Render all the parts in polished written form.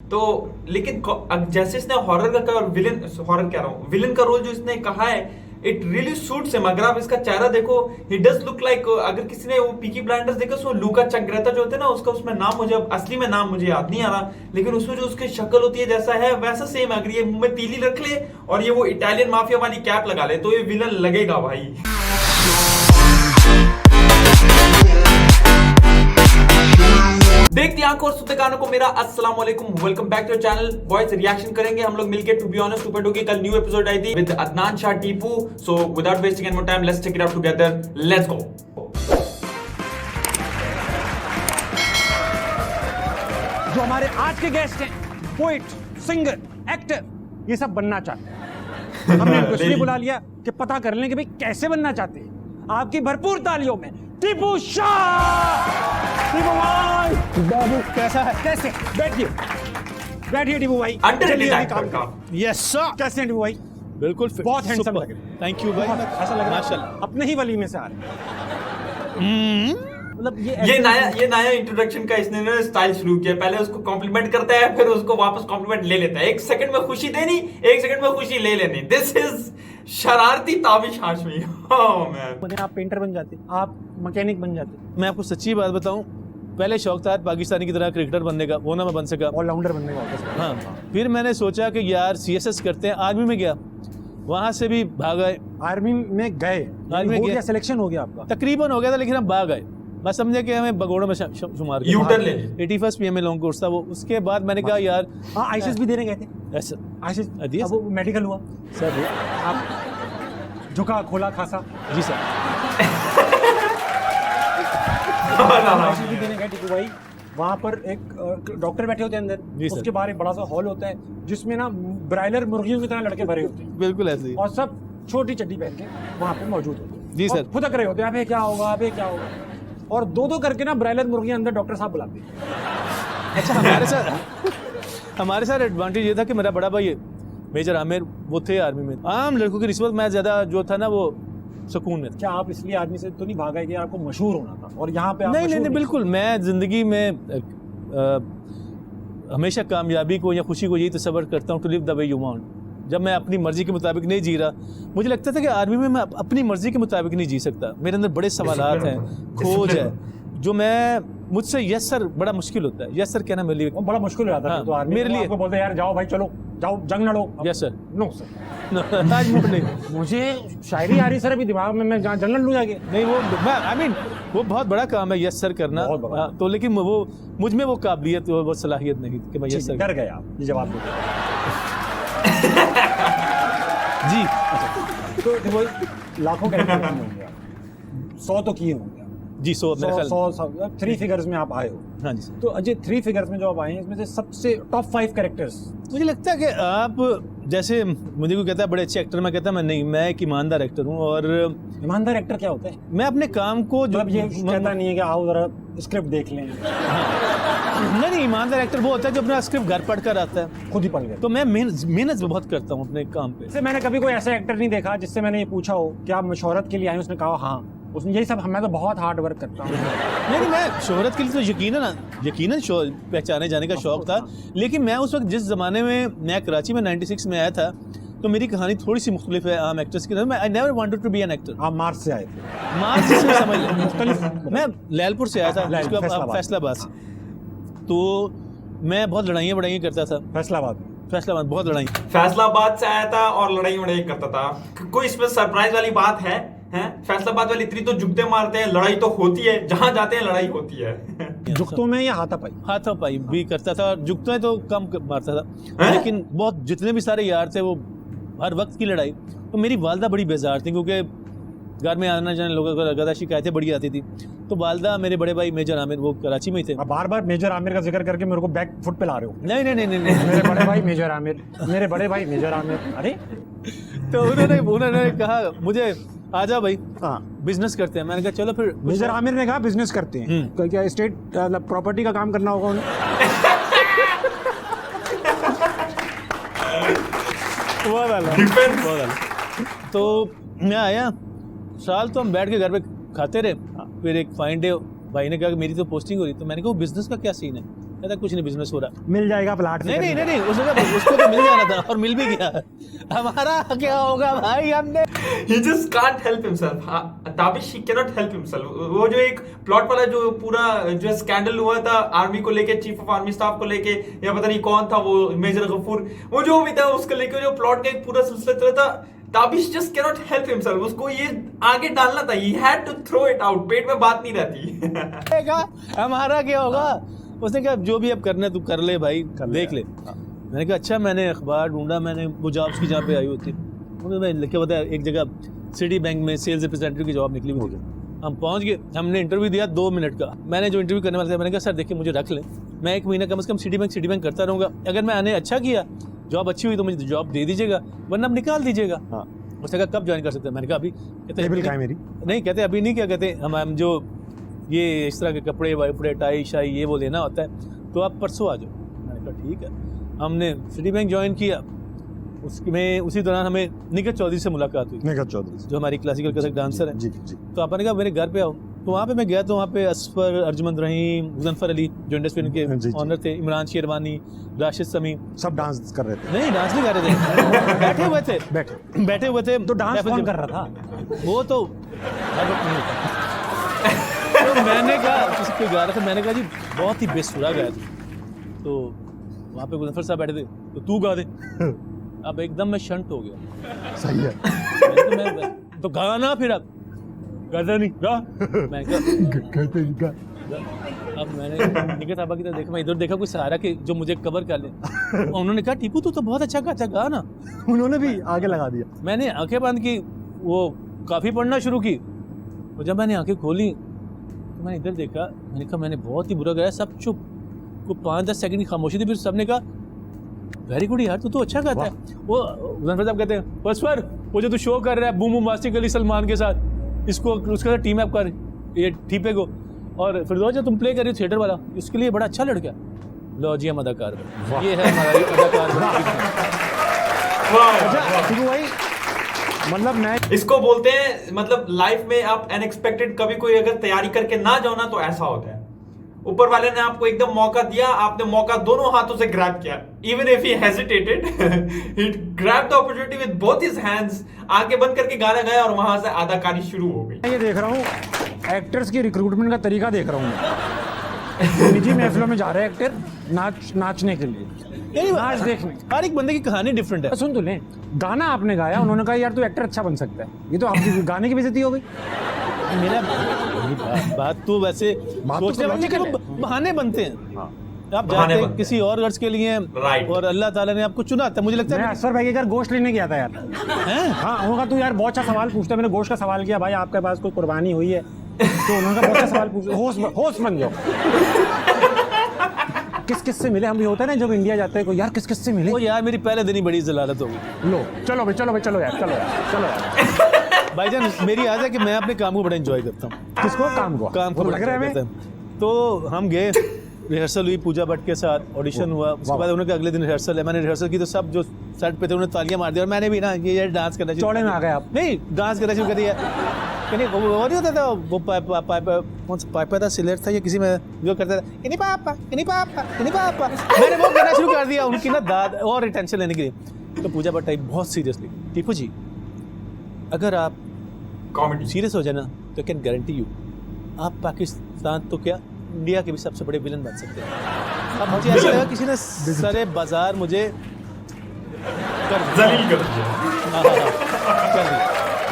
तो लेकिन जैसे इसने हॉरर का हॉरर कह रहा हूँ, विलन का रोल जो इसने कहा है, इट रियली सूट्स हिम। अगर आप इसका चेहरा देखो, ही डज लुक लाइक, अगर किसी ने वो पीकी ब्लाइंडर्स देखा, उसमें लूका चक्रता जो होता है ना, उसका उसमें नाम मुझे असली में नाम मुझे याद नहीं आ रहा, लेकिन उसमें जो उसकी शक्ल होती है जैसा है वैसा सेम। अगर ये मुंह में तीली रख ले और ये वो इटालियन माफिया वाली कैप लगा ले तो ये विलन लगेगा भाई। देखते आंखों और सुनते कानों को मेरा अस्सलाम वालेकुम, welcome back to channel. Boys reaction करेंगे हम लोग मिलके। टू बी ऑनेस्ट, सुपर डू की कल न्यू एपिसोड आई थी with Adnan Shah Tipu. So without wasting any more time, let's check it out together, let's go. जो हमारे आज के गेस्ट हैं, पोइट, सिंगर, एक्टर, ये सब बनना चाहते हैं। हमने इनको इसलिए बुला लिया कि पता कर लें कि भाई कैसे बनना चाहते हैं। आपकी भरपूर तालियों में टीपू शाह। टीपू भाई, बाबू कैसा है? कैसे? बैठिए बैठिए टीपू भाई। अंडररेटेड काम एक्टर का। यस सर, कैसे हैं टीपू भाई? बिल्कुल बहुत हैंडसम लग रहे हैं। थैंक यू भाई। ऐसा लग रहा माशाल्लाह। है अपने ही वली में से आ रहे हैं। मतलब ये नया इंट्रोडक्शन का इसने ना स्टाइल शुरू किया। पहले उसको कॉम्प्लीमेंट करता है, फिर उसको वापस कॉम्प्लीमेंट ले लेता है। एक सेकंड में खुशी देनी, एक सेकंड में खुशी ले लेनी। दिस इज शरारती ताबिश हाशमी। ओह मैन, आप पेंटर बन जाते, आप मैकेनिक बन जाते, मैं आपको सच्ची बात बताऊं, पहले शौक था पाकिस्तानी की तरह क्रिकेटर बनने का, वो ना मैं बन सका। ऑलराउंडर बनने का वापस। हाँ, फिर मैंने सोचा कि यार सीएसएस करते हैं, आर्मी में गया, वहां से भी भाग आए। आर्मी में गए, आर्मी हो गए। गया, सिलेक्शन हो गया आपका? तकरीबन हो गया था, लेकिन हम भाग आए। मैं समझे कि हमें भगोड़ों में शुमार किया। U-turn ले ली। 81st पीएमए लॉन्ग कोर्स था वो। उसके बाद मैंने कहा यार हाँ, आईसीएस भी देने गए थे। ऐसा आशीष, दिया अब वो मेडिकल हुआ, सर। आप झुका खोला खासा। जी सर। आशीष भी देने गए टीपू भाई। वहाँ पर एक डॉक्टर बैठे होते हैं जी अंदर, सर। उसके बाहर एक बड़ा सा हॉल होता है जिसमें ना ब्रायलर मुर्गियों की तरह लड़के भरे होते हैं बिल्कुल ऐसे ही। और सब छोटी चड्डी पहन के वहाँ पे मौजूद होते हैं। जी और सर। फुदक रहे होते हैं, अबे क्या होगा, अबे क्या होगा। और दो करके ना ब्रायलर मुर्गियां अंदर डॉक्टर साहब बुलाते हैं। अच्छा, हमारे साथ एडवांटेज ये था कि मेरा बड़ा भाई मेजर आमिर, वो थे आर्मी में। आम लड़कों की रिश्वत में ज्यादा जो था ना वो सुकून में था। क्या आप इसलिए आदमी से तो नहीं भागा कि आपको मशहूर होना था और यहाँ पे आप नहीं मशहूर नहीं, बिल्कुल। मैं जिंदगी में हमेशा कामयाबी को या खुशी को यही तसव्वुर करता हूँ, to live the way you want. जब मैं अपनी मर्जी के मुताबिक नहीं जी रहा, मुझे लगता था कि आर्मी में मैं अपनी मर्जी के मुताबिक नहीं जी सकता। मेरे अंदर बड़े सवालात हैं, खोज है, जो मैं मुझसे यस सर बड़ा मुश्किल होता है। यस सर कहना मेरे लिए वो बड़ा मुश्किल हो जाता है। हाँ, तो आर्मी मेरे में लिए। आपको बोलते हैं यार जाओ भाई, चलो जाओ जंग लड़ो। Yes sir. नो सर, आज नहीं मुझे शायरी आ रही सर अभी दिमाग में, मैं जंग लड़ लूँ जाके। नहीं, वो आई मीन वो बहुत बड़ा काम है यस सर करना। बहुत बड़ा। तो लेकिन वो मुझ में वो काबिलियत, वो सलाहियत नहीं कि मैं यस सर। डर गए आप ये जवाब देते। जी। तो वो लाखों कैरेक्टर किए होंगे आप, 100 तो किए होंगे आप। जी, 100 मेरे ख्याल। 100 3 फिगर्स में आप आए हो। हाँ जी सर। तो अजय 3 फिगर्स में जो आप आए हैं, इसमें से सबसे टॉप 5 कैरेक्टर्स। मुझे लगता है कि आप जैसे मुझे कोई कहता है बड़े अच्छे एक्टर, मैं कहता मैं नहीं, मैं एक ईमानदार एक्टर हूँ। और ईमानदार एक्टर क्या होता है? मैं अपने काम को जो मतलब ये कहता नहीं है कि आओ जरा स्क्रिप्ट देख लें, नहीं, ईमानदार एक्टर वो होता है जो अपना स्क्रिप्ट घर पढ़ कर आता है। खुद ही पढ़ गए। तो मैं मेहनत बहुत करता हूँ अपने काम पे। जैसे मैंने कभी कोई ऐसा एक्टर नहीं देखा जिससे मैंने ये पूछा हो कि आप शोहरत के लिए आए, उसने कहा हाँ। उसने यही सब, मैं तो बहुत हार्ड वर्क करता हूँ। नहीं, मैं शोहरत के लिए तो यकीनन पहचाने जाने का शौक था। लेकिन मैं उस वक्त जिस ज़माने में, मैं कराची में 96 में आया था, तो मेरी कहानी थोड़ी सी मुख्तलिफ है आम एक्टर्स की। I never wanted to be an actor. आप मार्च से आए थे? मार्च से समझ लें मुख्तलिफ। मैं लैलपुर से आया था, उसके बाद फैसलाबाद। फैसलाबाद से। तो मैं बहुत लड़ाइयाँ करता था फैसलाबाद, बहुत लड़ाई। फैसलाबाद से आया था और लड़ाई वड़ाई करता था। कोई इसमें सरप्राइज वाली बात है? फैसलाबाद वाली इतनी तो जुगते मारते हैं, लड़ाई तो होती है, जहां जाते हैं लड़ाई होती है। जुगतों में या हाथापाई? हाथापाई भी करता था, जुगते तो कम मारता था। लेकिन बहुत जितने भी सारे यार थे वो हर वक्त की लड़ाई। तो मेरी वालदा बड़ी बेजार थी, क्योंकि घर में आना जाने लोगों को लगातार शिकायतें बड़ी आती थी। तो वालदा, मेरे बड़े भाई मेजर आमिर, वो कराची में ही थे। आप बार बार मेजर आमिर का जिक्र करके मेरे को बैक फुट पे ला रहे हो। नहीं नहीं नहीं नहीं, मेरे बड़े भाई मेजर आमिर, मेरे बड़े भाई मेजर आमिर। अरे तो उन्होंने कहा मुझे, आजा भाई हाँ, बिजनेस करते हैं। मैंने कहा चलो फिर। मेजर आमिर ने कहा बिजनेस करते हैं। क्या स्टेट प्रॉपर्टी का काम करना होगा उन्हें? बहुत आला। तो मैं आया, साल तो हम बैठ के घर पे खाते रहे। फिर एक फाइन डे भाई ने कहा कि मेरी तो पोस्टिंग हो रही। तो मैंने कहा बिजनेस का क्या सीन है? कहता कुछ नहीं, बिजनेस हो रहा। मिल जाएगा प्लाट। नहीं, उसको तो मिल जाना था और मिल भी गया। हमारा क्या होगा भाई, हमने He just can't help himself. Tabish he cannot help himself. वो जो एक प्लॉट वाला जो पूरा जो स्कैंडल हुआ था आर्मी को लेके, चीफ ऑफ आर्मी स्टाफ को लेके, या पता नहीं कौन था वो, मेजर गफूर, वो जो भी था उसको लेके जो प्लॉट का एक पूरा सिलसिला चला था, Tabish just cannot help himself. उसको ये आगे डालना था, he had to throw it out. पेट में बात नहीं रहती। हमारा क्या होगा। उसने कहा जो भी अब करना है तू कर ले भाई, देख ले। मैंने कहा अच्छा, मैंने अखबार ढूंढा, मैंने वो जॉब्स की जहाँ पे आई होती, मैं लिखे बताया एक जगह सिटी बैंक में सेल्स रिप्रेजेंटेटिव की जॉब निकली हुई थी। हम पहुंच गए, हमने इंटरव्यू दिया 2 मिनट का। मैंने जो इंटरव्यू करने वाला था, मैंने कहा सर देखिए मुझे रख लें, मैं 1 महीना कम से कम सिटी बैंक करता रहूँगा। अगर मैंने अच्छा किया, जॉब अच्छी हुई तो मुझे जॉब दे दीजिएगा, वरना आप निकाल दीजिएगा। उसने कहा कब ज्वाइन कर सकते हैं? मैंने कहा अभी। कहते मेरी नहीं, कहते अभी नहीं, क्या कहते हम जो ये इस तरह के कपड़े वापड़े टाई शाई ये वो लेना होता है, तो आप परसों आ जाओ। मैंने कहा ठीक है। हमने सिटी बैंक ज्वाइन किया। उसमें उसी दौरान हमें निखत चौधरी से मुलाकात हुई। निखत चौधरी जो हमारी क्लासिकल कथक डांसर है। जी। तो आपने कहा मेरे घर पे आओ, तो वहाँ पे मैं गया, तो वहाँ पे असफर, अर्जमंद रहीम, मुजफ्फर अली जो इंडस्ट्री के ऑनर थे, इमरान शेरवानी, राशिद समी, सब डांस कर रहे थे। नहीं, डांस नहीं कर रहे थे, बैठे हुए थे। तो डांस कौन कर रहा था? वो तो मैंने कहा किसी कोई गा रहा था, मैंने कहा जी बहुत ही बेसुरा गाया था। तो वहाँ पे मुजफ्फर साहब बैठे थे, तो तू गा दे। अब एकदम मैं शंट हो गया। सही है। तो गाना फिर अब गाता नहीं गा। मैंने कहा अब मैंने निखत साहबा की तरफ देखा, मैं इधर देखा कोई सहारा के जो मुझे कवर कर ले। उन्होंने कहा टीपू तू तो बहुत अच्छा गाता, गा ना। उन्होंने भी आगे लगा दिया। मैंने आंखें बंद की, वो काफ़ी पढ़ना शुरू की। और जब मैंने आंखें खोली तो मैंने इधर देखा, मैंने कहा मैंने बहुत ही बुरा गाया। सब चुप, को 5-10 सेकंड की खामोशी थी, फिर सबने कहा वेरी गुड यार, तू तो अच्छा गाता है। वो मुजफ्फर साहब कहते हैं बसवर, वो जो तू शो कर रहा है बूम मास्टिक अली सलमान के साथ, इसको उसके साथ टीम अप कर, ये ठीपे को। और फिर जो तुम प्ले कर रही हो थिएटर वाला, इसके लिए बड़ा अच्छा लड़का। लो जी हम अदाकार, ये है हमारा अदाकार। मतलब मैं इसको बोलते हैं, मतलब लाइफ में आप अनएक्सपेक्टेड कभी कोई अगर तैयारी करके ना जाओ ना, तो ऐसा होता है। ऊपर वाले ने आपको एकदम मौका दिया, आपने मौका दोनों हाथों से ग्रैब किया। Even if he hesitated, he grab the opportunity with both his hands, आंखें बंद करके गाना गाया और वहां से अदाकारी शुरू हो गई। ये देख रहा हूँ एक्टर्स की रिक्रूटमेंट का तरीका देख रहा हूँ। निजी महफिलों में जा रहे हैं एक्टर नाचने के लिए, नाच देखने। हर एक बंदे की कहानी डिफरेंट है। सुन तो ले, गाना आपने गाया, उन्होंने कहा यार तू एक्टर अच्छा बन सकता है, ये तो आपकी गाने की बेइज्जती हो गई। मेरा बात तो वैसे सोचने वाले के बहाने बनते हैं। आप जाते हैं किसी और गर्ज के लिए, और अल्लाह ताला ने आपको चुना था। मुझे लगता है असफर भाई के घर गोश्त लेने गया था यार। हाँ, होगा तू यार बहुत अच्छा सवाल पूछता है। मैंने गोश्त का सवाल किया, भाई आपके पास कोई कुर्बानी हुई है? तो उन्होंने बहुत अच्छा सवाल पूछा। होस्ट बन जाओ। किस से मिले? हम भी होता है ना जब इंडिया जाते हैं, यार किस से मिले? ओ यार मेरी पहले दिन ही बड़ी जलालत हो गई। लो चलो भाई चलो यार। भाईजान मेरी आदत है कि मैं अपने काम को बड़ा एंजॉय करता हूँ। किसको? काम को लग रहा है। तो हम गए, रिहर्सल हुई पूजा भट्ट के साथ, ऑडिशन हुआ। उसके बाद उन्होंने कहा अगले दिन रिहर्सल है। मैंने रिहर्सल की तो सब जो सेट पे थे उन्होंने तालियां मार दी, और मैंने भी ना ये डांस करना चाहिए। चौड़े में आ गए आप? नहीं, डांस करना शुरू कर दिया। नहीं वो नहीं होता था, वो कौन सा पाइप था, सिलेट था या किसी में जो करता था, इन्हीं पापा। मैंने वो करना शुरू कर दिया उनकी ना दाद और टेंशन लेने के लिए। तो पूजा भट्ट आई बहुत सीरियसली, टीपू जी अगर आप कॉमेडी सीरियस हो जाए ना तो कैन गारंटी यू आप पाकिस्तान तो क्या इंडिया के भी सबसे बड़े विलन बन सकते हैं। अब मुझे ऐसा लगा किसी ने सारे बाजार मुझे जलील कर दिया।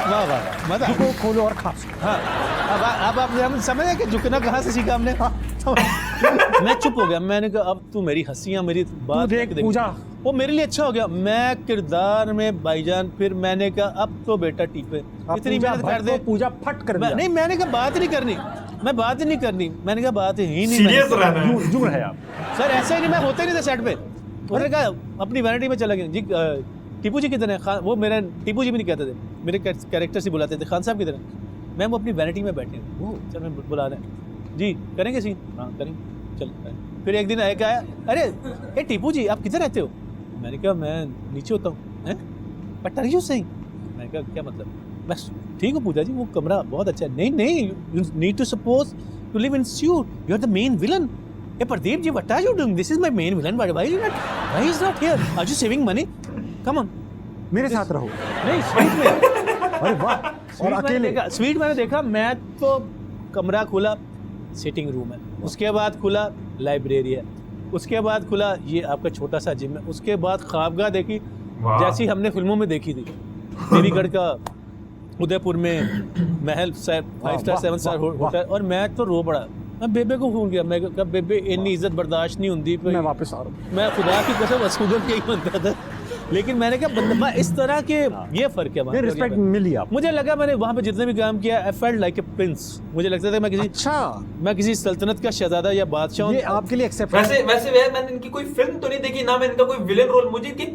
वाह मतलब खोलो और खा। हाँ, अब आप हम समझ कि झुकना कहाँ से सीखा हमने। मैं चुप हो गया। मैंने कहा अब तू मेरी हंसियाँ मेरी बात देख पूजा, वो मेरे लिए अच्छा हो गया। मैं किरदार में भाईजान, फिर मैंने कहा अब तो बेटा टीपे इतनी मेहनत कर दे। पूजा फट कर दिया। नहीं मैंने कहा बात नहीं करनी, मैं बात ही नहीं करनी। मैंने कहा बात ही नहीं, सीरियस रहना है। जुड़ है आप सर, ऐसा ही नहीं, मैं होता ही नहीं था सेट पे। उन्होंने कहा अपनी वैनिटी में चला गया जी। टीपू जी किधर है? खान, वो मेरा टीपू जी भी नहीं कहते थे, मेरे कैरेक्टर से बुलाते थे खान साहब किधर है। मैं वो अपनी वैनिटी में बैठे हैं, चल मैं बुला रहे हैं जी, करेंगे सीन? हाँ करेंगे, चल। फिर एक दिन आया, अरे ए टीपू जी आप किधर रहते हो? मैंने कहा मैं नीचे होता हूँ। But are you saying? मैंने कहा क्या मतलब? बस ठीक हो पूजा जी, वो कमरा बहुत अच्छा है। नहीं you need to suppose to live in suite, you are the main villain. Hey Pradeep ji, what are you doing? This is my main villain. Why is not here? Are you saving money? Come on. मेरे साथ रहो। नहीं sweet में, अरे वाह। और अकेले sweet मैंने देखा, मैं तो कमरा खुला, सिटिंग रूम है, उसके बाद खुला लाइब्रेरी है, उसके बाद खुला ये आपका छोटा सा जिम है, उसके बाद ख्वाबगाह देखी जैसी हमने फिल्मों में देखी थी, देवीगढ़ का उदयपुर में महल 5 स्टार 7 स्टार होटल, और मैं तो रो पड़ा। मैं बेबे को फोन किया, मैं कहा बेबे इतनी इज्जत बर्दाश्त नहीं होती, मैं वापस आ रहा हूँ। मैं खुदा की कसम असूदन के ही बनता था, लेकिन मैंने कहा बंदा इस तरह के ये फर्क है वहाँ पे। रिस्पेक्ट मिली आप। मुझे लगा मैंने वहाँ पे जितने भी काम किया, I felt like a Prince. मुझे लगता था मैं किसी सल्तनत का शहजादा या बादशाह हूँ। ये आपके लिए एक्सेप्ट। वैसे मैंने इनकी कोई फिल्म तो नहीं देखी ना, मैं इनका कोई विलेन रोल, मुझे इनकी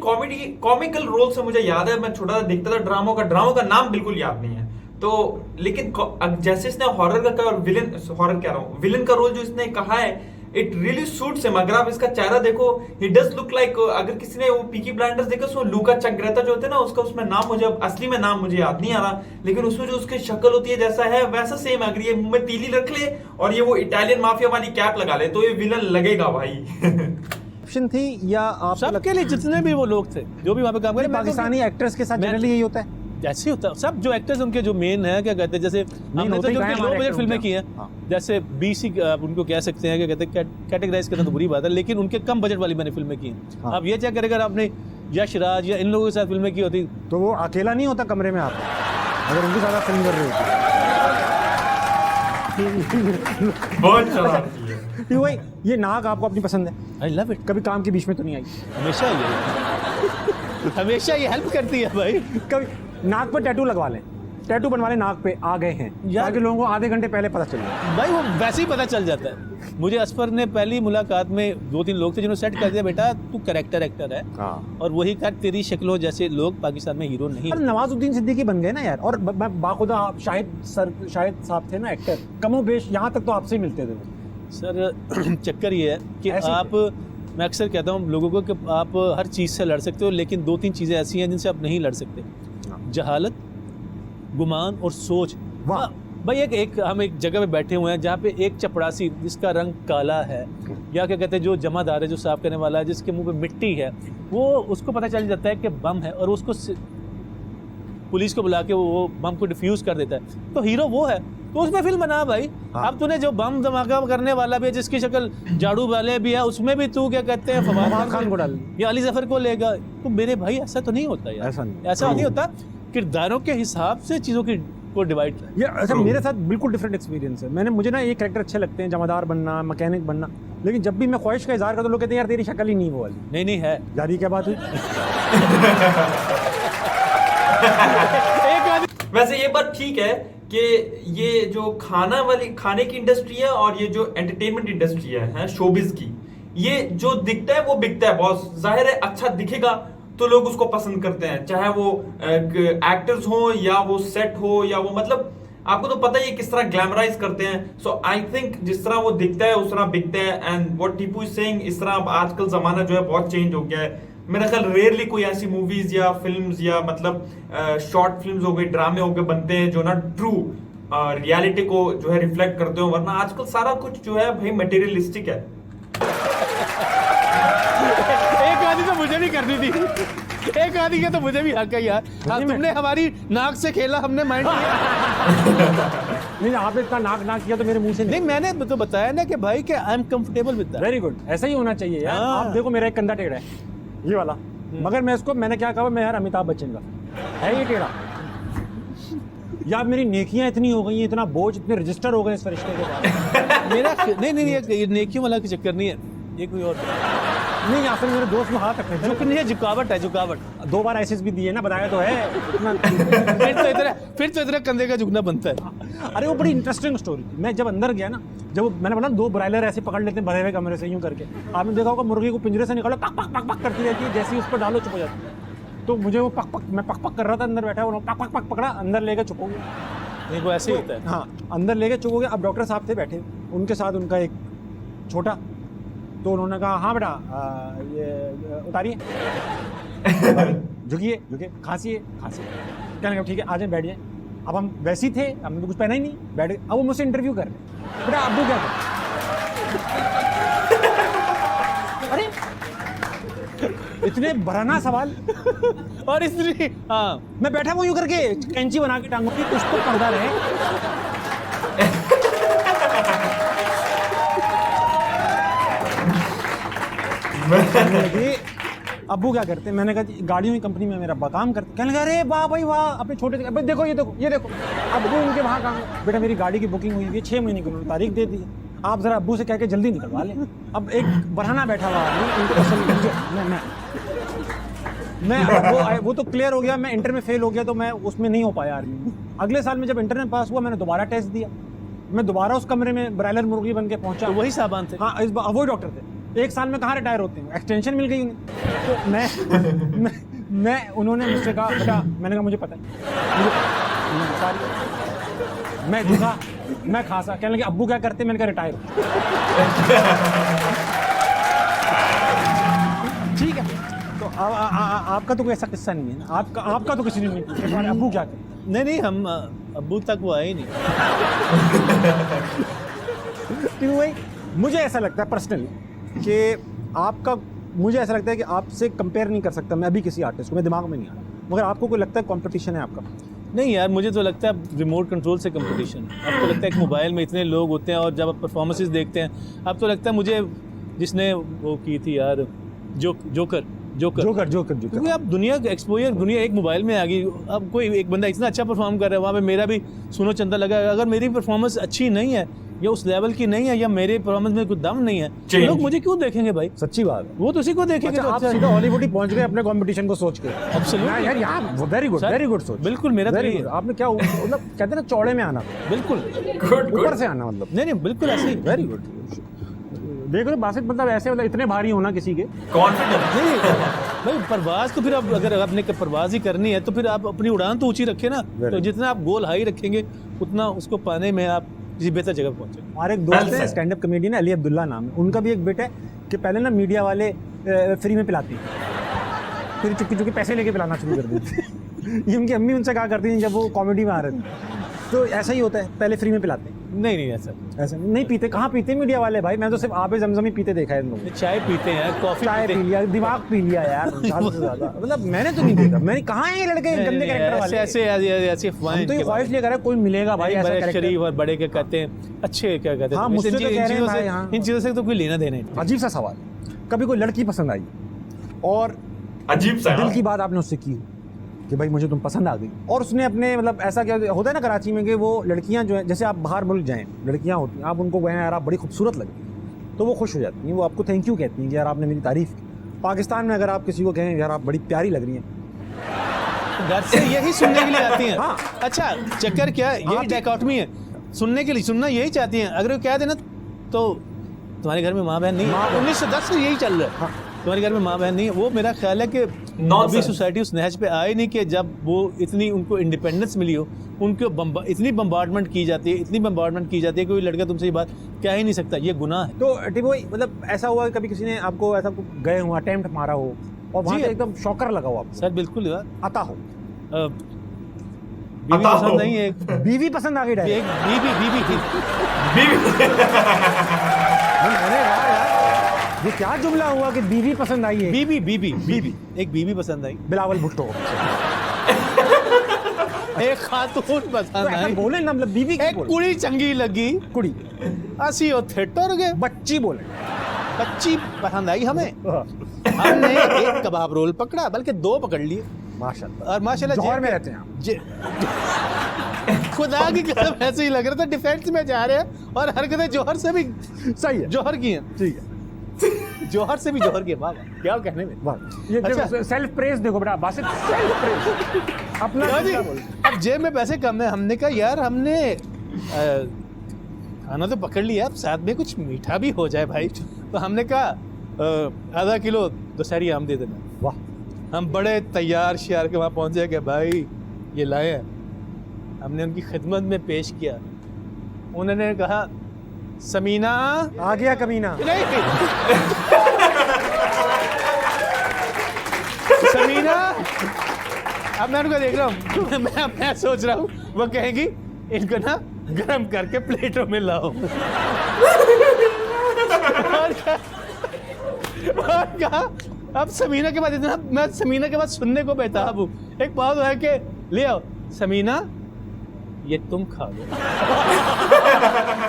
कॉमिकल रोल से मुझे याद है, मैं छोटा सा देखता था ड्रामों का नाम बिल्कुल याद नहीं है तो, लेकिन जैसे इसने हॉरर का और विलेन का रोल जो इसने कहा है, इट रियली सूट्स हिम। अगर आप इसका चेहरा देखो, ही डज लुक लाइक, अगर किसी ने वो पीकी ब्लाइंडर्स देखा उसमें लूका चक्रता जो होते हैं ना, उसका उसमें नाम मुझे असली में नाम मुझे याद नहीं आ रहा, लेकिन उसमें जो उसकी शक्ल होती है जैसा है वैसा सेम। अगर ये मुंह में तीली रख ले और ये वो इटालियन माफिया वाली कैप लगा ले तो ये विलन लगेगा भाई। ऑप्शन थी या आप सबके लिए जितने भी वो लोग थे जो भी वहाँ पे काम करे, पाकिस्तानी एक्टर्स के साथ जनरली यही होता है, जैसे होता है। सब जो एक्टर्स उनके जो मेन है, क्या कहते हैं, जैसे हमने तो जो लो बजट फिल्में की हैं, जैसे बीसी उनको कह सकते हैं, क्या कहते हैं, कैटेगराइज करना तो बुरी बात है, लेकिन उनके कम बजट वाली मैंने फिल्में की हैं। अब ये चेक करेगा आपने यश राज या इन लोगों के साथ फिल्में की होती तो वो अकेला नहीं होता कमरे में आप, अगर उनके साथ फिल्म कर रहे हो। बहुत शरारती है भाई। ये नाक आपको अपनी पसंद है? I love it. कभी काम के बीच में तो नहीं आई? हमेशा ये हेल्प करती है भाई। कभी नाक पर टैटू लगवा लें, टैटू बनवा लें नाक पे, आ गए हैं ताकि लोगों को आधे घंटे पहले पता चले। भाई वो वैसे ही पता चल जाता है। मुझे असफर ने पहली मुलाकात में 2-3 लोग थे जिन्होंने सेट कर दिया, बेटा तू कैरेक्टर एक्टर है, और वही कर तेरी शक्लों जैसे लोग पाकिस्तान में हीरो नहीं। अरे नवाजुद्दीन सिद्दीकी बन गए ना यार। और मैं बाखुदा आप शाहिद साहब थे ना एक्टर, कमो बेश यहाँ तक तो आपसे ही मिलते थे सर। चक्कर ये है कि आप, मैं अक्सर कहता हूँ लोगों को कि आप हर चीज़ से लड़ सकते हो, लेकिन 2-3 चीज़ें ऐसी हैं जिनसे आप नहीं लड़ सकते, जहालत, गुमान और सोच। वाह भाई एक हम एक जगह पे बैठे हुए हैं जहाँ पे एक चपड़ासी जिसका रंग काला है, या क्या कहते हैं जो जमादार है, जो साफ करने वाला है, जिसके मुंह पे मिट्टी है, वो उसको पता चल जाता है कि बम है, और उसको पुलिस को बुला के वो बम को डिफ्यूज कर देता है, तो हीरो वो है। तो उसमें फिल्म बना भाई। अब तूने जो बम धमाका करने वाला भी है, जिसकी शक्ल झाड़ू वाले भी है, उसमें भी तू क्या कहते हैं फवाद खान को डाल या अली जफर को लेगा। तो मेरे भाई ऐसा तो नहीं होता यार, ऐसा नहीं होता। किरदारों के हिसाब से चीज़ों की को डिवाइड ये अच्छा मेरे साथ बिल्कुल डिफरेंट एक्सपीरियंस है। मुझे ना ये कैरेक्टर अच्छे लगते हैं, जमादार बनना, मैकेनिक बनना, लेकिन जब भी मैं ख्वाहिश का इजहार करता हूँ लोग कहते हैं यार तेरी शक्ल ही नहीं वो वाली। नहीं है यार ये क्या बात हुई? वैसे ये बात ठीक है कि ये जो खाने की इंडस्ट्री है और ये जो एंटरटेनमेंट इंडस्ट्री है शोबिज की, ये जो दिखता है वो बिकता है बॉस। जाहिर है अच्छा दिखेगा तो लोग उसको पसंद करते हैं, चाहे वो एक्टर्स हो या वो सेट हो या वो, मतलब आपको तो पता ही है किस तरह ग्लैमराइज करते हैं। सो आई थिंक जिस तरह वो दिखता है उस तरह बिकता है। And what Tipu is saying, इस तरह आजकल जमाना जो है बहुत चेंज हो गया है। मेरा ख्याल रेयरली कोई ऐसी मूवीज या फिल्म्स या मतलब शॉर्ट फिल्म्स हो गई, ड्रामे हो गए बनते हैं जो ना ट्रू रियलिटी को जो है रिफ्लेक्ट करते हो, वरना आजकल सारा कुछ जो है भाई मटेरियलिस्टिक है। एक आदमी तो मुझे भी करनी थी, एक आदमी का तो मुझे भी हक है यार। तुमने हमारी नाक से खेला, हमने माइंड किया। नहीं आपने इतना नाक किया तो मेरे मुंह से नहीं, मैंने तो बताया ना कि भाई कि I am comfortable with that. Very good, ऐसा ही होना चाहिए यार। आप देखो मेरा एक कंधा टेढ़ा है, ये वाला, मगर मैंने क्या कहा, मैं यार अमिताभ बच्चन का है ये टेढ़ा। यार मेरी नेकियां इतनी हो गई हैं, इतना बोझ, इतने रजिस्टर हो गए इस रिश्ते के बाद। मेरा नहीं ये नेकियों वाला की चक्कर नहीं है, ये कोई और नहीं। यहाँ पर मेरे दोस्त में हाथ रखते हैं, नहीं है, झुकावट है, झुकावट। 2 बार एसएस भी दिए ना, बताया तो है इतना। फिर तो इतना कंधे का झुकना बनता है। अरे वो बड़ी इंटरेस्टिंग स्टोरी थी। मैं जब अंदर गया ना, जब मैंने बोला 2 ब्रायलर ऐसे पकड़ लेते हैं भरे हुए कमरे से यूं करके, आपने देखा होगा मुर्गी को पिंजरे से निकालो पक पक पक पक करती रहती है, जैसे ही उस पर डालो चुप हो जाती है। तो मुझे वो मैं पक पक कर रहा था, अंदर बैठा वो पक पक पक पकड़ा, अंदर लेके चुप हो गया। नहीं वो ऐसे ही होता है। हाँ, अंदर लेके चुप हो गया। अब डॉक्टर साहब थे बैठे, उनके साथ उनका एक छोटा, तो उन्होंने कहा हाँ बेटा ये उतारिए, झुकिए, खांसिए। कहने लगा ठीक है आ जाए, बैठ जाए। अब हम वैसे ही थे, हमने तो कुछ पहना ही नहीं, बैठ गए। अब वो मुझसे इंटरव्यू कर रहे, बेटा अब क्या कर, अरे इतने बराना सवाल। और इसलिए हाँ मैं बैठा हूँ यूं करके कैंची बना के टांगों की, कुछ तो पर्दा रहे। कहने लगी, अब्बू क्या करते हैं? मैंने कहा जी, गाड़ियों की कंपनी में मेरा काम करते। कहने लगा, अरे वाह भाई वाह, अपने छोटे से भाई देखो ये देखो। अब्बू उनके वहाँ काम, बेटा मेरी गाड़ी की बुकिंग हुई है 6 महीने की, उन्होंने तारीख दे दी है, आप जरा अब्बू से कह के जल्दी निकलवा लें। अब एक बरहाना बैठा हुआ आदमी, उनको पसंद मैं वो तो क्लियर हो गया, मैं इंटर में फेल हो गया तो मैं उसमें नहीं हो पाया आर्मी। अगले साल में जब इंटर में पास हुआ, मैंने दोबारा टेस्ट दिया, मैं दोबारा उस कमरे में ब्रायलर मुर्गी बन के पहुंचा। तो वही साहबान थे। हाँ, इस बार वही डॉक्टर थे। एक साल में कहाँ रिटायर होते हैं, एक्सटेंशन मिल गई उन्हें। तो मैं उन्होंने मुझसे कहा, बेटा, मैंने कहा मुझे पता है, मैं दुखा, मैं खासा। कहने लगे अब्बू क्या करते? मैंने कहा रिटायर। ठीक है, तो आपका तो कोई ऐसा किस्सा नहीं है ना, आपका तो किसी ने नहीं पूछा अब्बू क्या करते? नहीं हम अब्बू तक वो आए ही नहीं। क्यों भाई? मुझे ऐसा लगता है पर्सनली कि आपका, मुझे ऐसा लगता है कि आपसे कंपेयर नहीं कर सकता मैं अभी किसी आर्टिस्ट को, मेरे दिमाग में नहीं आ रहा। मगर आपको कोई लगता है कंपटीशन है आपका? नहीं यार, मुझे तो लगता है रिमोट कंट्रोल से कंपटीशन। अब तो लगता है कि मोबाइल में इतने लोग होते हैं और जब आप परफॉर्मेंसेस देखते हैं, अब तो लगता है मुझे, जिसने वो की थी यार जोकर क्योंकि अब दुनिया एक्सपोजर, दुनिया एक मोबाइल में आ गई। अब कोई एक बंदा इतना अच्छा परफॉर्म कर रहा है, वहाँ पे मेरा भी सुनो चंदा लगा। अगर मेरी परफॉर्मेंस अच्छी नहीं है या उस लेवल की नहीं है या मेरे परफॉर्मेंस में कुछ दम नहीं है, तो लोग मुझे क्यों देखेंगे भाई? सच्ची बात है, वो तो उसी को देखेंगे। अच्छा, आप सीधा हॉलीवुड ही पहुंच गए अपने कंपटीशन को सोच के। एब्सोल्युटली यार, यहाँ वेरी गुड सोच। बिल्कुल, मेरा वेरी गुड। आपने क्या मतलब कहते हैं ना, चौड़े में आना, बिल्कुल ऊपर से आना, मतलब नहीं बिल्कुल ऐसे ही। Very good. देख लो बासित, मतलब ऐसे, मतलब इतने भारी होना किसी के, कॉन्फिडेंस। नहीं भाई, परवाज तो फिर आप, अगर आपने परवाज ही करनी है तो फिर आप अपनी उड़ान तो ऊंची रखें ना। तो जितना आप गोल हाई रखेंगे उतना उसको पाने में आप किसी बेहतर जगह पहुंचे। हमारे एक दोस्त है stand up comedian, Ali Abdullah नाम है उनका, भी एक बेटा है कि पहले ना मीडिया वाले फ्री में पिलाते, फिर चुपके पैसे लेके पिलाना शुरू कर देते। ये उनकी अम्मी उनसे कहा करती थी जब वो कॉमेडी में आ रहे थे। तो ऐसा ही होता है, पहले फ्री में पिलाते हैं। नहीं ऐसा नहीं पीते, कहाँ पीते मीडिया वाले भाई? मैं तो सिर्फ आबे जमजम ही पीते देखा है इन लोगों को। चाय पीते हैं, कॉफी चाय पी लिया, दिमाग पी लिया यार, ज़्यादा से ज़्यादा। मतलब मैंने तो नहीं पीता, मैंने कहाँ है ये लड़के गंदे कैरेक्टर वाले? ऐसे हम तो ये ख्वाहिश लेकर आए कोई मिलेगा भाई ऐसा कैरेक्टर। शरीफ और बड़े क्या कहते हैं, अच्छे क्या कहते हैं। हाँ, मुझसे तो कह रहे हैं भाई, हाँ। इन चीज़ों से तो कोई लेना देना नहीं। अजीब सा सवाल, कभी कोई लड़की पसंद आई और अजीब सा दिल की बात आपने उससे की कि भाई मुझे तुम पसंद आ गई, और उसने अपने, मतलब ऐसा क्या होता है ना कराची में कि वो लड़कियां जो है, जैसे आप बाहर मुल्क जाएं, लड़कियां होती हैं, आप उनको कहें यार आप बड़ी खूबसूरत लगती हैं, तो वो खुश हो जाती हैं, वो आपको थैंक यू कहती हैं कि यार आपने मेरी तारीफ की। पाकिस्तान में अगर आप किसी को कहें यार आप बड़ी प्यारी लग रही हैं, घर से यही सुनने के लिए आती हैं। हाँ। अच्छा, चक्कर क्या, यही डायकॉटमी है, सुनने के लिए, सुनना यही चाहती हैं। अगर वो कह देना तो तुम्हारे घर में माँ बहन नहीं है, 1910 से यही चल रहा है, तुम्हारे घर में माँ बहन नहीं है। वो मेरा ख्याल है कि अभी सोसाइटी उस नहज पे आए नहीं कि जब वो इतनी उनको इंडिपेंडेंस मिली हो, उनको इतनी बम्बार्डमेंट की जाती है, कि कोई लड़का तुमसे ये बात कह ही नहीं सकता, ये गुनाह है। तो टिपू भाई, मतलब ऐसा हुआ कभी किसी ने आपको ऐसा गए हो, अटेम्प्ट मारा हो और वहाँ जी, से एकदम शॉकर लगा हो आपको? सर बिल्कुल यार, आता हो, बीवी पसंद नहीं है, बीवी पसंद आ गई डायरेक्ट? अरे वाह यार, ये क्या जुमला हुआ कि बीवी पसंद आई है? बीवी एक बीवी पसंद आई, बिलावल भुट्टो एक खातून पसंद आई, बोले ना, मतलब बीवी एक कुड़ी चंगी लगी, कुड़ी असी और थिएटर गए, बच्ची बोले, बच्ची पसंद आई हमें। हमने एक कबाब रोल पकड़ा, बल्कि 2 पकड़ लिए माशाल्लाह, और माशाल्लाह जौहर में रहते हैं आप। खुदा की कसम ऐसे ही लग रहा था डिफेंस में जा रहे हैं और हरकतें जौहर से भी सही है, जौहर की हैं। ठीक है, जौहर से भी जौहर की, वाह क्या कहने में। ये अच्छा, सेल्फ प्रेज देखो बेटा, बासित सेल्फ प्रेज अपना अब जेब में पैसे कम है, हमने कहा यार हमने खाना तो पकड़ लिया, अब साथ में कुछ मीठा भी हो जाए भाई। तो हमने कहा आधा किलो दशहरी आम दे देना। वाह, हम बड़े तैयार श्यार के वहाँ पहुँचे कि भाई ये लाए हैं। हमने उनकी खिदमत में पेश किया, उन्होंने कहा समीना आ गया कमीना, नहीं समीना। अब मैं उनको देख रहा हूँ, मैं सोच रहा हूँ वो कहेगी इनको ना गरम करके प्लेटों में लाओ। और कहा अब समीना के बाद इतना, मैं समीना के बाद सुनने को बेताब हूँ। एक बात है कि ले आओ समीना, ये तुम खा लो।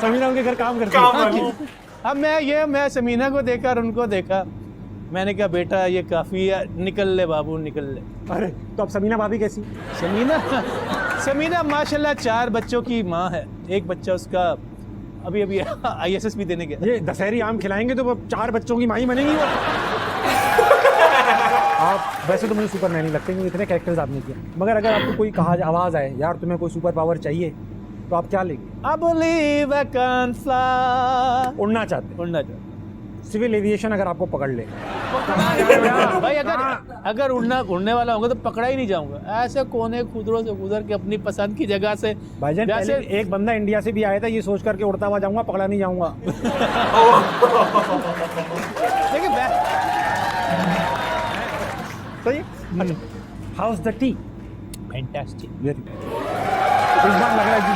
समीना उनके घर काम करती काम है। वाली। अब मैं समीना को देखा और उनको देखा, मैंने कहा बेटा ये काफ़ी है, निकल ले बाबू निकल ले। अरे तो अब समीना भाभी कैसी? समीना माशाल्लाह 4 बच्चों की माँ है। एक बच्चा उसका अभी ISS भी देने गया। ये दशहरी आम खिलाएंगे तो वो 4 बच्चों की माई बनेगी वो। आप वैसे तो मुझे सुपरमैन ही लगते हैं क्योंकि इतने कैरेक्टर्स आपने किए, मगर अगर आपको कोई कहा आवाज़ आए यार तुम्हें कोई सुपर पावर चाहिए तो आप क्या लेंगे? I believe I can fly। उड़ना चाहते उड़ना चाहिए हैं, सिविल एविएशन अगर आपको पकड़ ले। भाई, अगर उड़ने वाला होगा तो पकड़ा ही नहीं जाऊंगा। ऐसे कोने खुदरों से गुजर के अपनी पसंद की जगह से। भाईजान जैसे पहले एक बंदा इंडिया से भी आया था ये सोच करके उड़ता हुआ जाऊंगा, पकड़ा नहीं जाऊंगा। देखिए सही। House the T? फैंटास्टिक। इस बार लग रहा है कि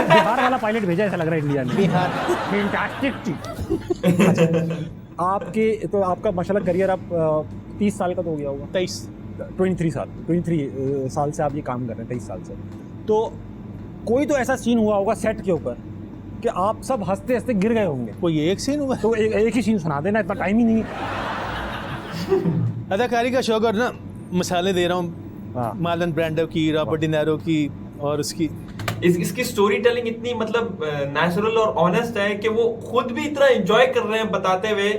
बिहार वाला पायलट भेजा ऐसा लग रहा है इंडिया ने। Bihar fantastic T. आपके तो आपका माशाल्लाह करियर आप 30 साल का तो हो गया होगा। 23 साल से आप ये काम कर रहे हैं, 23 साल से। तो कोई तो ऐसा सीन हुआ होगा सेट के ऊपर कि आप सब हंसते हंसते गिर गए होंगे। कोई एक सीन हुआ? तो एक ही सीन सुना देना, इतना टाइम ही नहीं है। अदाकारी का शौक और ना मिसालें दे रहा हूँ, हाँ। मार्लन ब्रैंडो की, रॉबर्ट डिनारो की और उसकी। इसकी स्टोरी टेलिंग इतनी मतलब नेचुरल और ऑनेस्ट है कि वो खुद भी इतना एंजॉय कर रहे हैं बताते हुए।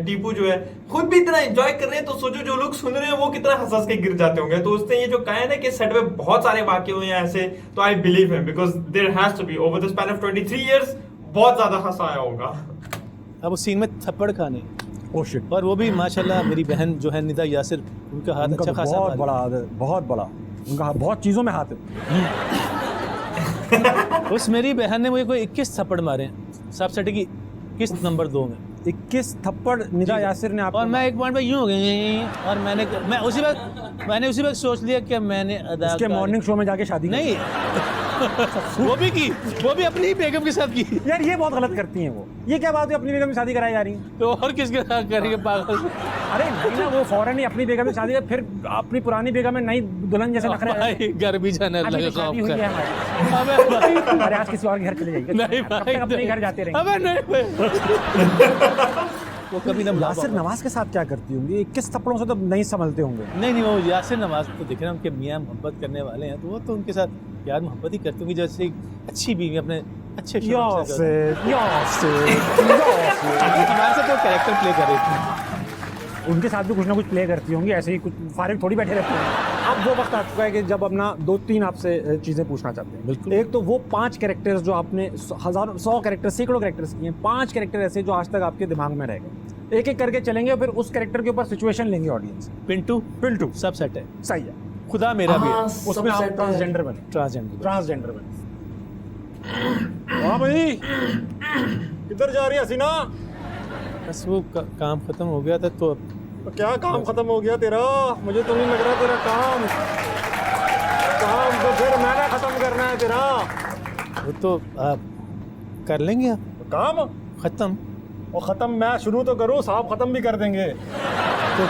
टीपू जो है खुद भी इतना एंजॉय कर रहे हैं, तो सोचो जो लोग सुन रहे हैं वो कितना हंस के गिर जाते होंगे। तो उसने ये जो कहा है ना कि सेट में बहुत सारे वाकये हुए हैं ऐसे, तो I believe him because there has to be over the span of 23 years बहुत ज्यादा हंसा आया होगा। अब उस सीन में थप्पड़ खाने, ओह शिट। और वो भी माशाल्लाह मेरी बहन जो है निदा यासिर, उनका हाथ उनका अच्छा तो खासा बहुत भारी। बड़ा हाथ है, बहुत बड़ा। उनका बहुत चीज़ों में हाथ है। उस मेरी बहन ने मुझे कोई 21 थप्पड़ मारे हैं, सब सेट की किस्त नंबर 2 में 21 थप्पड़ निदा यासिर ने आपको। और मैं एक पॉइंट पे यूं हो गई, और मैंने उसी वक्त सोच लिया कि मैंने अदा उसके मॉर्निंग शो में जाके शादी नहीं वो भी अपनी ही बेगम के साथ की। यार ये बहुत गलत करती हैं वो। ये क्या बात है, अपनी बेगम से शादी कराई जा रही है? तो और किसके साथ करेंगे पागल? अरे नहीं ना, वो फौरन ही अपनी बेगम से शादी कर, फिर अपनी पुरानी बेगम में नई दुल्हन जैसे नखरे। भाई घर भी जाने अभी लगा तो शादी हुई है हमारी। अबे भाई, अरे आज किसी और के घर चले जाइए। नहीं कब भाई, तक अपने घर जाते रहेंगे? अबे नहीं वो कभी ना यासिर नवाज के साथ क्या करती होंगी? 21 थप्पड़ों से तो नहीं संभलते होंगे। नहीं वो यासिर नवाज तो देख रहे हैं, उनके मियाँ मोहब्बत करने वाले हैं, तो वो तो उनके साथ प्यार मोहब्बत ही करती होंगी, जैसे एक अच्छी बीवी अपने अच्छे शौहर से करती है। हमारे साथ तो कैरेक्टर प्ले कर रही थी। उनके साथ भी कुछ ना कुछ प्ले करती होंगी, ऐसे ही कुछ फारिग थोड़ी बैठे रहते हैं। अब वो वक्त आ चुका है कि जब अपना 2-3 आपसे चीज़ें पूछना चाहते हैं। बिल्कुल। एक तो वो 5 कैरेक्टर्स जो आपने हज़ारों 100 कैरेक्टर सैकड़ों कैरेक्टर्स किए हैं, 5 कैरेक्टर ऐसे जो आज तक आपके दिमाग में रह गए। एक एक करके चलेंगे और फिर उस कैरेक्टर के ऊपर सिचुएशन लेंगे ऑडियंस। पिंटू सब सेट है, सही है। खुदा मेरा भी है। उसमें आप ट्रांसजेंडर बने। ट्रांसजेंडर बने। हाँ भाई, किधर जा रही है हसीना? बस वो काम खत्म हो गया था, तो तो क्या काम खत्म हो गया तेरा? मुझे तो नहीं लग रहा तेरा काम तो फिर मैंने खत्म करना है तेरा। वो तो आप कर लेंगे आप काम खत्म। और खत्म मैं शुरू तो करूँ, साहब खत्म भी कर देंगे। तो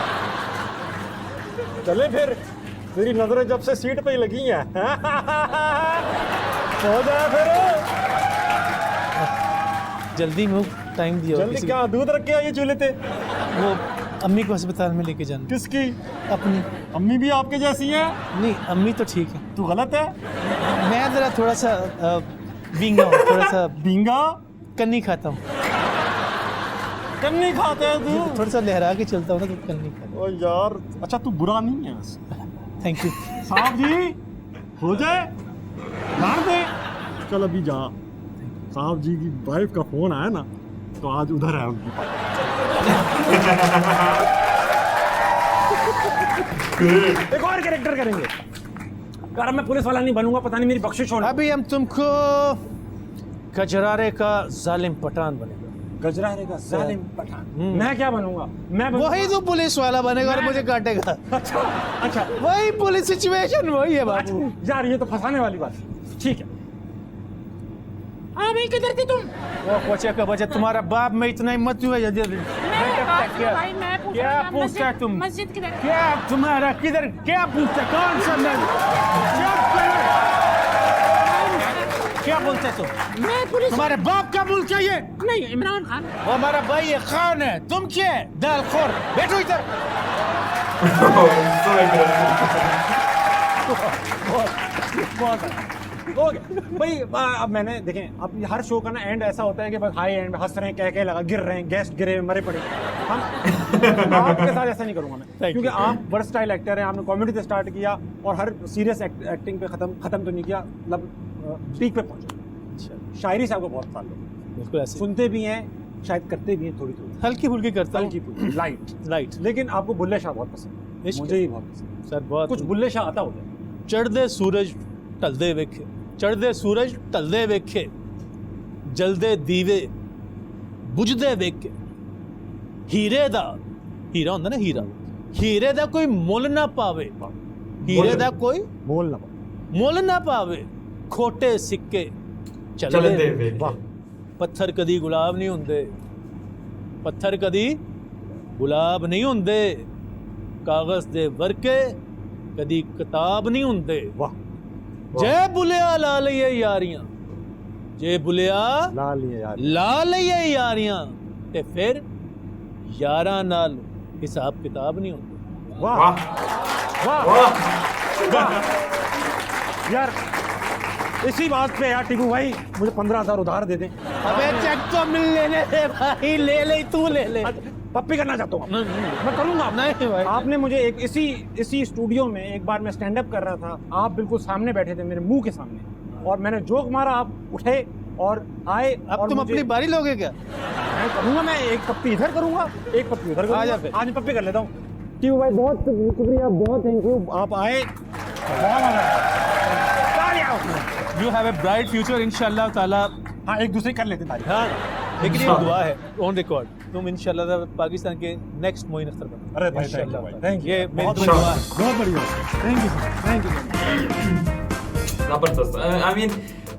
चले फिर, तेरी नजरें जब से सीट पे ही लगी हैं। हो जाए फिर जल्दी में टाइम दिया। जल्दी क्या दूध रख के आइए चूल्हे पे। वो अम्मी को अस्पताल में लेके जाना। किसकी? अपनी। अम्मी भी आपके जैसी है? नहीं अम्मी तो ठीक है, तू गलत है। मैं जरा थोड़ा सा बींगा हूँ, थोड़ा सा बींगा कन्नी खाता हूँ। कन्नी खाते है तू? थोड़ा सा लहरा के चलता हूँ ना, तो कन्नी खाता ओ यार, अच्छा तू बुरा नहीं है वैसे। हूँ। Thank you. साहब जी हो जाए मार दे। चल अभी जा। साहब जी की वाइफ का फोन आया ना, तो आज उधर है उनकी पास। एक और कैरेक्टर करेंगे। यार मैं पुलिस वाला नहीं बनूंगा, पता नहीं मेरी बख्शिश होना। अभी हम तुमको गजरारे का जालिम पठान बनेगा। गजरारे का जालिम पठान। मैं क्या बनूंगा? मैं वही तो पुलिस वाला बनेगा और मुझे काटेगा। अच्छा वही पुलिस सिचुएशन वही है बाबू। यार ये तो फंसाने वाली बात। ठीक है। अब भाई किधर थे तुम? वो कोचे का बच्चा तुम्हारा बाप में इतना हिम्मत हुआ है भाई मैं पूछ क्या रहा था, पूछता है तुम? मस्जिद किधर? क्या तुम्हारा किधर क्या पूछता कौन सा चुप करो। क्या बोलते हो तुम? मैं पुलिस तुम्हारे बाप का मुल्क है ये? नहीं, इमरान खान। वो हमारा भाई है, खान है। तुम क्या है? दाल खोर, बैठो इधर। So aggressive. ओके भाई अब मैंने देखें अब हर शो का ना एंड ऐसा होता है कि बस हाई एंड हंस रहे हैं कह लगा गिर रहे हैं गेस्ट गिरे मरे पड़े हम आपके साथ ऐसा नहीं करूंगा मैं क्योंकि आप वर्सटाइल एक्टर हैं आपने कॉमेडी से स्टार्ट किया और हर सीरियस एक्टिंग पे खत्म तो नहीं किया मतलब पीक पे पहुंचे शायरी से आपको बहुत ताल्लुक है बिल्कुल ऐसे सुनते भी हैं शायद करते भी हैं थोड़ी थोड़ी हल्की फुल्की करता हूँ हल्की फुल्की लाइट लाइट। लेकिन आपको बुल्ले शाह बहुत पसंद है इश्क मुझे ही बहुत पसंद है सर बहुत कुछ बुल्ले शाह आता हो जाए चढ़दे सूरज ढलदे वेखे चढ़दे सूरज ढलदे वेखे जलदे दीवे बुझदे वेखे हीरे दा हीरा होंदा ना हीरे दा कोई मुੱਲ ना पावे हीरे दा कोई बोल ना ਮੁੱਲ ना पावे खोटे सिक्के चलदे वे वाह पत्थर कदी गुलाब नहीं हुंदे पत्थर कदी गुलाब नहीं हुंदे कागज दे वर्के कदी किताब नहीं हुंदे वाह जे बुलिया ला लईए यारियां जे बुलिया ला लिए यार ला लईए यारियां ते फिर यारां नाल हिसाब किताब नहीं हुंदे वाह वाह वाह वाह यार इसी बात पे यार टीकू भाई मुझे 15,000 उधार दे दें अबे चेक तो मिल लेने दे भाई ले तू ले ले पप्पी करना चाहता हूँ मैं करूंगा नहीं भाई आपने मुझे एक इसी स्टूडियो में एक बार मैं स्टैंड अप कर रहा था आप बिल्कुल सामने बैठे थे मेरे मुंह के सामने और मैंने जोक मारा आप उठे और आए अब और तुम मुझे- अपनी बारी लोगे क्या मैं करूंगा मैं एक पप्पी इधर करूंगा एक पप्पी उधर आ जा करूंगा फिर। आज मैं पप्पी कर लेता हूँ टीकू भाई बहुत शुक्रिया बहुत थैंक यू आप आए बहुत मजा आया you have a bright future इंशाल्लाह ताला हाँ एक दूसरे कर लेते तारीफ हाँ लेकिन ये दुआ है ऑन रिकॉर्ड तुम इंशाल्लाह पाकिस्तान के नेक्स्ट मोइन अख्तर बनो अरे भाई इंशाल्लाह थैंक यू ये मेरी बहुत दुआ बढ़िया है बहुत बढ़िया थैंक यू थैंक यू जबरदस्त आई मीन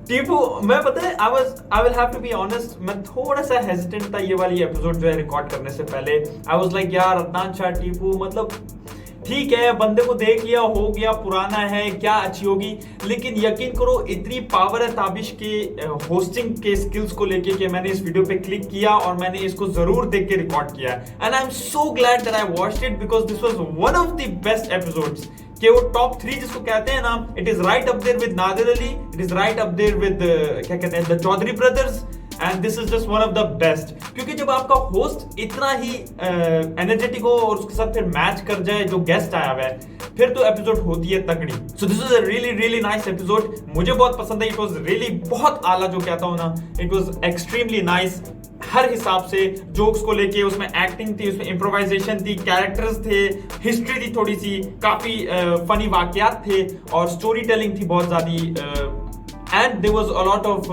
टीपू मैं पता है I will have to be honest मैं थोड़ा सा हेजिटेंट था ये वाली एपिसोड जो है रिकॉर्ड करने से पहले आई वाज लाइक यार अदनान शाह टीपू मतलब ठीक है बंदे को देख लिया हो गया पुराना है क्या अच्छी होगी लेकिन यकीन करो इतनी पावर है ताबिश के होस्टिंग के स्किल्स को लेके कि मैंने इस वीडियो पे क्लिक किया और मैंने इसको जरूर देख के रिकॉर्ड किया and I am so glad that I watched it because this was one of the best episodes कि वो टॉप 3 जिसको कहते हैं ना it is right up there with Nadir Ali it is right up there with क्या कहते हैं the Chaudhry brothers and this is just one of the best क्योंकि जब आपका होस्ट इतना ही एनर्जेटिक हो और उसके साथ फिर मैच कर जाए जो गेस्ट आया हुआ है फिर तो एपिसोड होती है तगड़ी so this is a really really nice episode मुझे बहुत पसंद है इट वाज रियली बहुत आला जो कहता हूं ना इट वाज एक्सट्रीमली नाइस हर हिसाब से जोक्स को लेके उसमें एक्टिंग थी उसमें इम्प्रोवाइजेशन थी कैरेक्टर्स थे हिस्ट्री थी थोड़ी सी काफी फनी वाकयात थे और स्टोरी टेलिंग थी बहुत ज्यादा and there was a lot of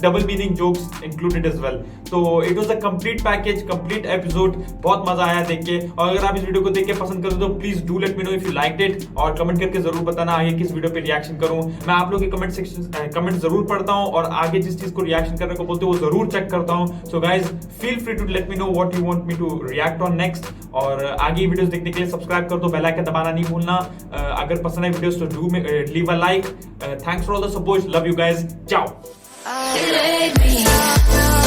double meaning jokes included as well तो it was a complete package complete episode बहुत मजा आया देख के और अगर आप इस वीडियो को देख के पसंद करो तो please do let me know if you liked it और कमेंट करके जरूर बताना आगे किस वीडियो पे रिएक्शन करूं मैं आप लोगों के कमेंट सेक्शन कमेंट जरूर पढ़ता हूं और आगे जिस चीज को रिएक्शन करने को बोलते हो वो जरूर चेक करता हूं so guys feel free to let me know what you want me to react on next और आगे वीडियोस देखने के लिए सब्सक्राइब कर दो बेल आइकन दबाना नहीं भूलना अगर पसंद है वीडियोस तो do leave a like thanks for all the support love you guys ciao You made me